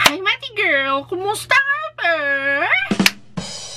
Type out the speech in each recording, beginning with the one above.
Hi, Mati Girl! Kumusta ka ba?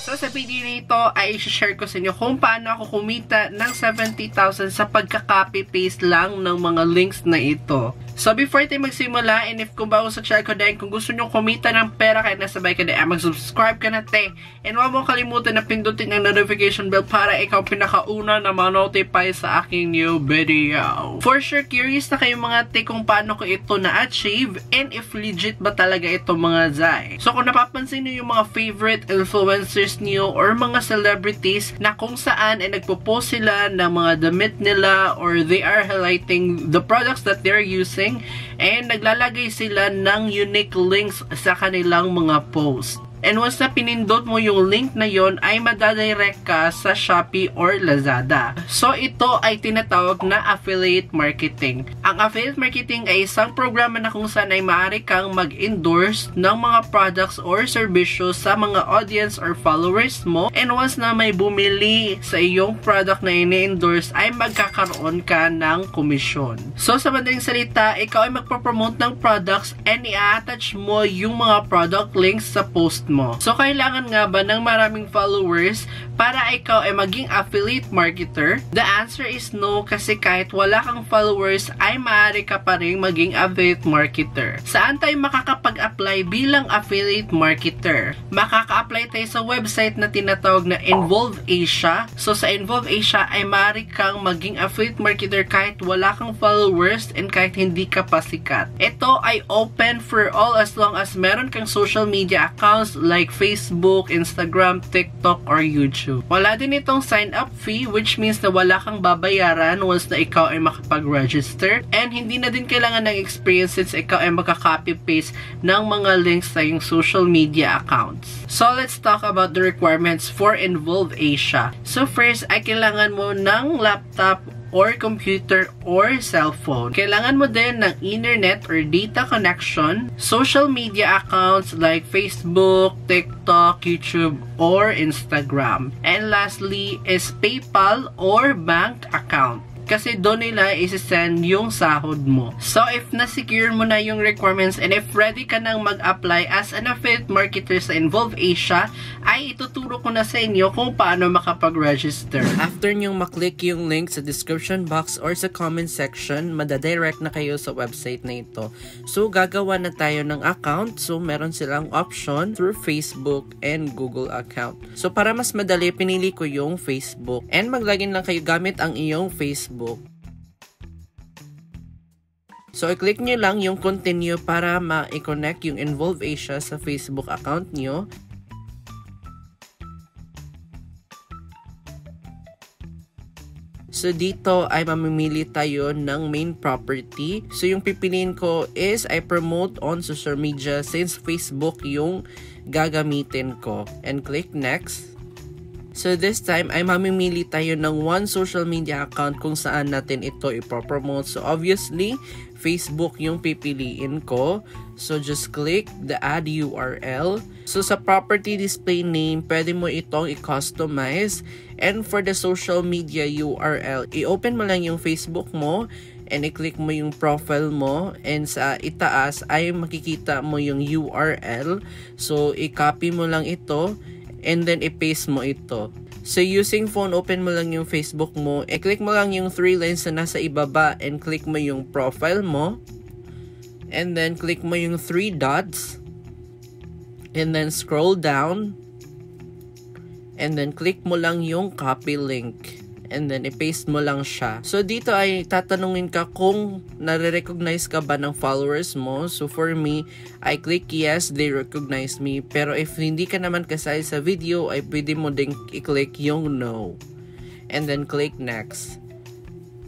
So, sa video nito ay i-share ko sa inyo kung paano ako kumita ng 70,000 sa pagka-copy-paste lang ng mga links na ito. So, before tayo magsimula, and if kung bago sa channel ko dahil kung gusto nyo kumita ng pera kaya nasabay ka dahil mag-subscribe ka na te. And huwag mo kalimutan na pindutin ang notification bell para ikaw pinakauna na ma-notify sa aking new video. For sure, curious na kayo mga te kung paano ko ito na-achieve and if legit ba talaga ito mga zay. So, kung napapansin nyo yung mga favorite influencers nyo or mga celebrities na kung saan ay nagpo-post sila ng mga damit nila or they are highlighting the products that they're using and naglalagay sila ng unique links sa kanilang mga posts. And once na pinindot mo yung link na yon ay madadirect ka sa Shopee or Lazada. So ito ay tinatawag na affiliate marketing. Ang affiliate marketing ay isang programa na kung saan ay maaari kang mag-endorse ng mga products or serbisyo sa mga audience or followers mo. And once na may bumili sa iyong product na ini-endorse ay magkakaroon ka ng komisyon. So sa madaling salita, ikaw ay magpo-promote ng products and i-attach mo yung mga product links sa post mo. So, kailangan nga ba ng maraming followers para ikaw ay maging affiliate marketer? The answer is no, kasi kahit wala kang followers ay maaari ka pa rin maging affiliate marketer. Saan tayo makakapag-apply bilang affiliate marketer? Makaka-apply tayo sa website na tinatawag na Involve Asia. So, sa Involve Asia ay maaari kang maging affiliate marketer kahit wala kang followers and kahit hindi ka pa sikat. Ito ay open for all as long as meron kang social media accounts like Facebook, Instagram, TikTok, or YouTube. Wala din itong sign-up fee which means na wala kang babayaran once na ikaw ay makapag-register and hindi na din kailangan ng experience since ikaw ay makaka-copy-paste ng mga links sa iyong social media accounts. So, let's talk about the requirements for Involve Asia. So, first ay kailangan mo ng laptop or computer or cellphone. Kailangan mo din ng internet or data connection, social media accounts like Facebook, TikTok, YouTube, or Instagram. And lastly is PayPal or bank account. Kasi doon nila isi-send yung sahod mo. So, if na-secure mo na yung requirements and if ready ka nang mag-apply as an affiliate marketer sa Involve Asia, ay ituturo ko na sa inyo kung paano makapag-register. After nyong maklik yung link sa description box or sa comment section, madadirect na kayo sa website na ito. So, gagawa na tayo ng account. So, meron silang option through Facebook and Google account. So, para mas madali, pinili ko yung Facebook. And maglagin lang kayo gamit ang iyong Facebook. So, i-click nyo lang yung continue para ma-connect yung Involve Asia sa Facebook account nyo. So, dito ay mamimili tayo ng main property. So, yung pipiliin ko is I promote on social media since Facebook yung gagamitin ko. And click next. So, this time, ay mamimili tayo ng one social media account kung saan natin ito ipopromote. So, obviously, Facebook yung pipiliin ko. So, just click the add URL. So, sa property display name, pwede mo itong i-customize. And for the social media URL, i-open mo lang yung Facebook mo and i-click mo yung profile mo. And sa itaas ay makikita mo yung URL. So, i-copy mo lang ito. And then, i-paste mo ito. So, using phone, open mo lang yung Facebook mo. I-click mo lang yung 3 lines na nasa ibaba and click mo yung profile mo. And then, click mo yung 3 dots. And then, scroll down. And then, click mo lang yung copy link. And then, i-paste mo lang siya. So, dito ay tatanungin ka kung nare-recognize ka ba ng followers mo. So, for me, I click yes, they recognize me. Pero if hindi ka naman kasali sa video, ay pwede mo ding i-click yung no. And then, click next.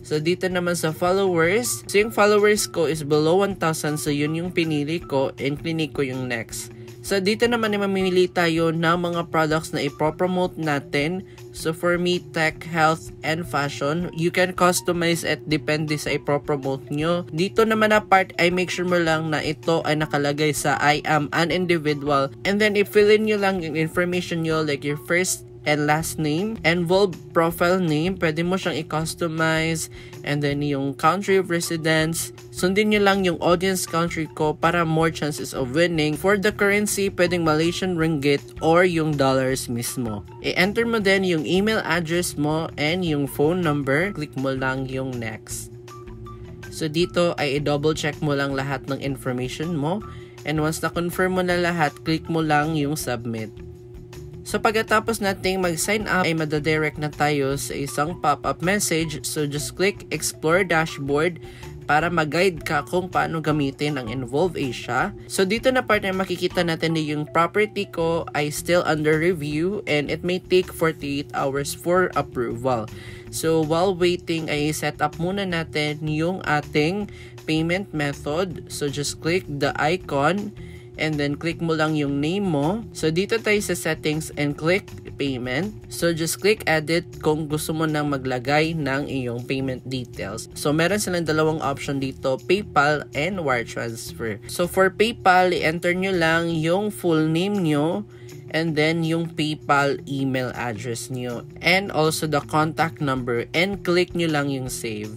So, dito naman sa followers. So, yung followers ko is below 1,000. So, yun yung pinili ko and click ko yung next. So, dito naman ay mamimili tayo ng mga products na ipopromote natin. So, for me, tech, health, and fashion. You can customize it depende sa ipopromote nyo. Dito naman na part ay make sure mo lang na ito ay nakalagay sa I am an individual. And then, i-fill in nyo lang yung information nyo like your first and last name. Envolve profile name, pwede mo siyang i-customize. And then yung country of residence, sundin nyo lang yung audience country ko para more chances of winning. For the currency, pwedeng Malaysian ringgit or yung dollars mismo. I-enter mo din yung email address mo and yung phone number. Click mo lang yung next. So dito ay i-double check mo lang lahat ng information mo. And once na-confirm mo na lahat, click mo lang yung submit. So pagkatapos nating mag-sign up ay madadirect na tayo sa isang pop-up message. So just click Explore Dashboard para mag-guide ka kung paano gamitin ang Envolve Asia. So dito na part na makikita natin na yung property ko ay still under review and it may take 48 hours for approval. So while waiting ay set up muna natin yung ating payment method. So just click the icon and then click mo lang yung name mo. So dito tayo sa settings and click payment. So just click edit kung gusto mo nang maglagay ng iyong payment details. So meron silang dalawang option dito, PayPal and wire transfer. So for PayPal, i-enter nyo lang yung full name nyo and then yung PayPal email address nyo and also the contact number and click nyo lang yung save.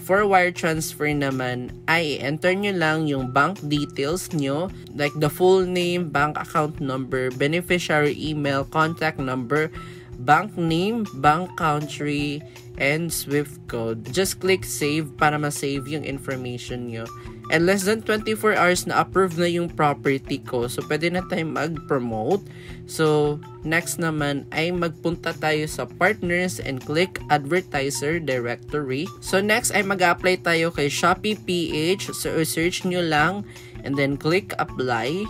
For wire transfer naman, ay enter nyo lang yung bank details nyo, like the full name, bank account number, beneficiary email, contact number, bank name, bank country, and SWIFT code. Just click save para ma-save yung information nyo. And less than 24 hours na approve na yung property ko. So, pwede na tayo mag-promote. So, next naman ay magpunta tayo sa partners and click advertiser directory. So, next ay mag-apply tayo kay Shopee PH. So, search nyo lang and then click apply.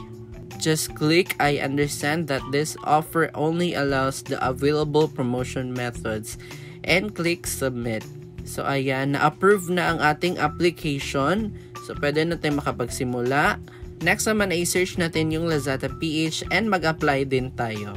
Just click I understand that this offer only allows the available promotion methods and click submit. So, ayan, na-approve na ang ating application. So, pwede na tayo makapagsimula. Next naman ay search natin yung Lazada PH and mag-apply din tayo.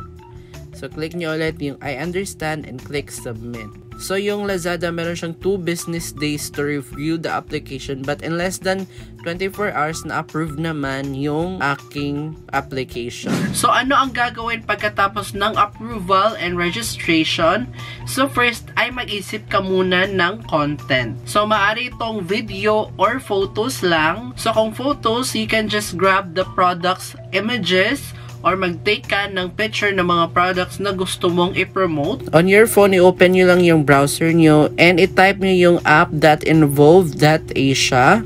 So, click nyo ulit yung I understand and click submit. So, yung Lazada, meron siyang 2 business days to review the application but in less than 24 hours na-approve naman yung aking application. So, ano ang gagawin pagkatapos ng approval and registration? So, first ay mag-isip ka muna ng content. So, maaari itong video or photos lang. So, kung photos, you can just grab the products images or mag-take ka ng picture ng mga products na gusto mong i-promote. On your phone, i-open nyo lang yung browser nyo and i-type nyo yung app.envolve.asia.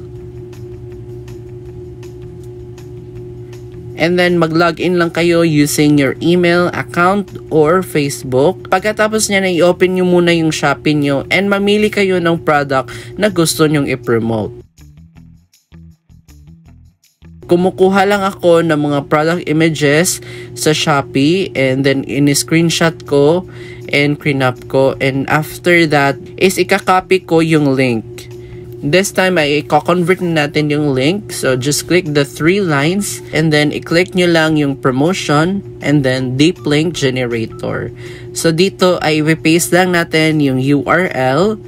And then mag-login lang kayo using your email account or Facebook. Pagkatapos nyo na i-open nyo muna yung Shopee nyo and mamili kayo ng product na gusto nyong i-promote. Kumukuha lang ako ng mga product images sa Shopee and then in-screenshot ko and crinap ko and after that is ikakopy ko yung link. This time ay i-convert na natin yung link. So just click the 3 lines and then i-click nyo lang yung promotion and then deep link generator. So dito ay i-paste lang natin yung URL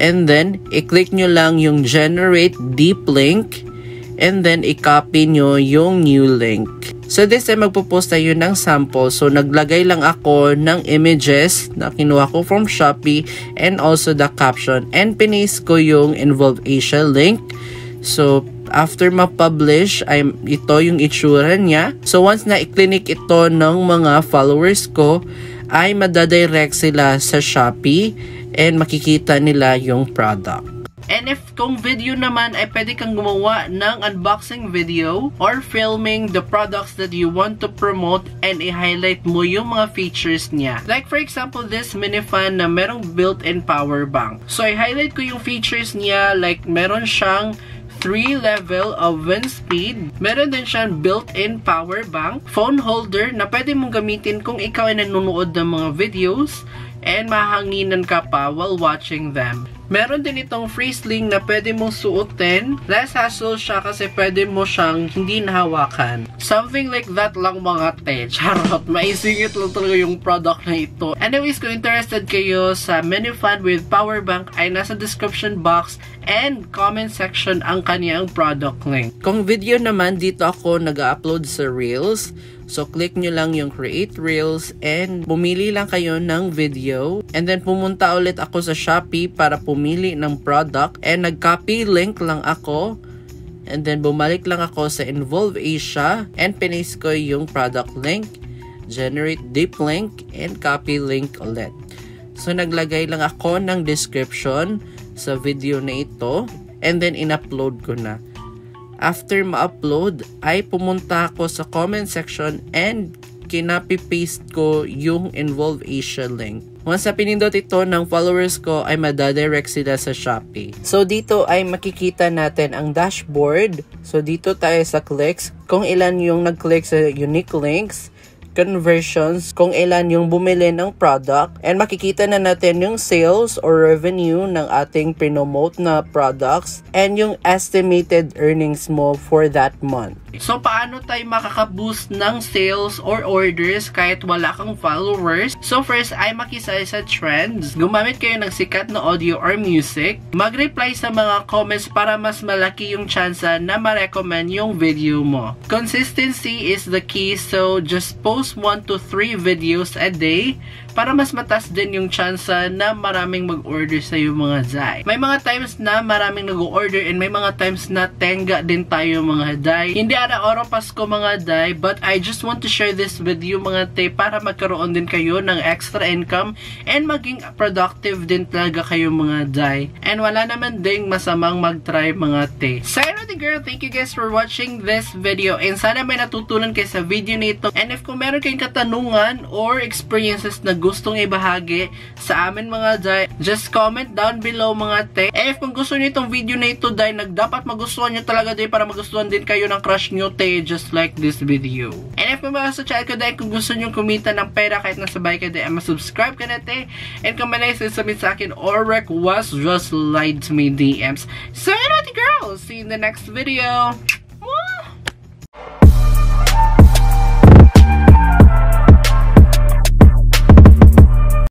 and then i-click nyo lang yung generate deep link and then i-copy nyo yung new link. So this time magpo-post tayo ng sample. So naglagay lang ako ng images na kinuha ko from Shopee and also the caption and pinaste ko yung Envolve Asia link. So after ma-publish ay ito yung itsura niya. So once na i-click ito ng mga followers ko ay madadirect sila sa Shopee and makikita nila yung product. And if kung video naman ay pwede kang gumawa ng unboxing video or filming the products that you want to promote and i-highlight mo yung mga features niya. Like for example, this mini fan na merong built-in power bank. So i-highlight ko yung features niya like meron siyang 3 level of wind speed. Meron din siyang built-in power bank, phone holder na pwede mong gamitin kung ikaw ay nanonood ng mga videos and mahanginan ka pa while watching them. Meron din itong free sling na pwede mong suotin. Less hassle siya kasi pwede mo siyang hindi nahawakan. Something like that lang mga te. Charot, maisingit lang talaga yung product na ito. Anyways, kung interested kayo sa mini fan with power bank ay nasa description box and comment section ang kaniyang product link. Kung video naman, dito ako nag-upload sa Reels. So, click nyo lang yung create reels and pumili lang kayo ng video. And then, pumunta ulit ako sa Shopee para pumili ng product. And nag-copy link lang ako. And then, bumalik lang ako sa Involve Asia and paste ko yung product link, generate deep link, and copy link ulit. So, naglagay lang ako ng description sa video na ito. And then, in-upload ko na. After ma-upload, ay pumunta ako sa comment section and kinapi-paste ko yung Involve Asia link. Once na pinindot ito ng followers ko, ay madadirect sila sa Shopee. So, dito ay makikita natin ang dashboard. So, dito tayo sa clicks. Kung ilan yung nag-click sa unique links, conversions, kung ilan yung bumili ng product, and makikita na natin yung sales or revenue ng ating promote na products and yung estimated earnings mo for that month. So, paano tayo makaka-boost ng sales or orders kahit wala kang followers? So, first ay makisaya sa trends. Gumamit kayo ng sikat na audio or music. Mag-reply sa mga comments para mas malaki yung tsansa na ma-recommend yung video mo. Consistency is the key, so just post 1 to 3 videos a day para mas mataas din yung tsansa na maraming mag-order sa yung mga Zai. May mga times na maraming nag-order and may mga times na tenga din tayo mga Dai. Hindi ara-oro Pasko mga Dai, but I just want to share this with you mga te para magkaroon din kayo ng extra income and maging productive din talaga kayo mga Dai. And wala naman ding masamang mag-try mga te. So, girl, thank you guys for watching this video and sana may natutunan kayo sa video nito. And if kung meron kayong katanungan or experiences na gustong ibahagi sa amin mga Dai, just comment down below mga te. And if kung gusto niyo itong video na ito Dai, dapat magustuhan nyo talaga Dai para magustuhan din kayo ng crush nyo te, just like this video. And if kung mga sa channel ko Dai, kung gusto nyo kumita ng pera kahit nasa bahay ka Dai, masubscribe ka na te. And kung may sasabihin sa akin or request, just slide to me DMs. So, girl, see you in the next video.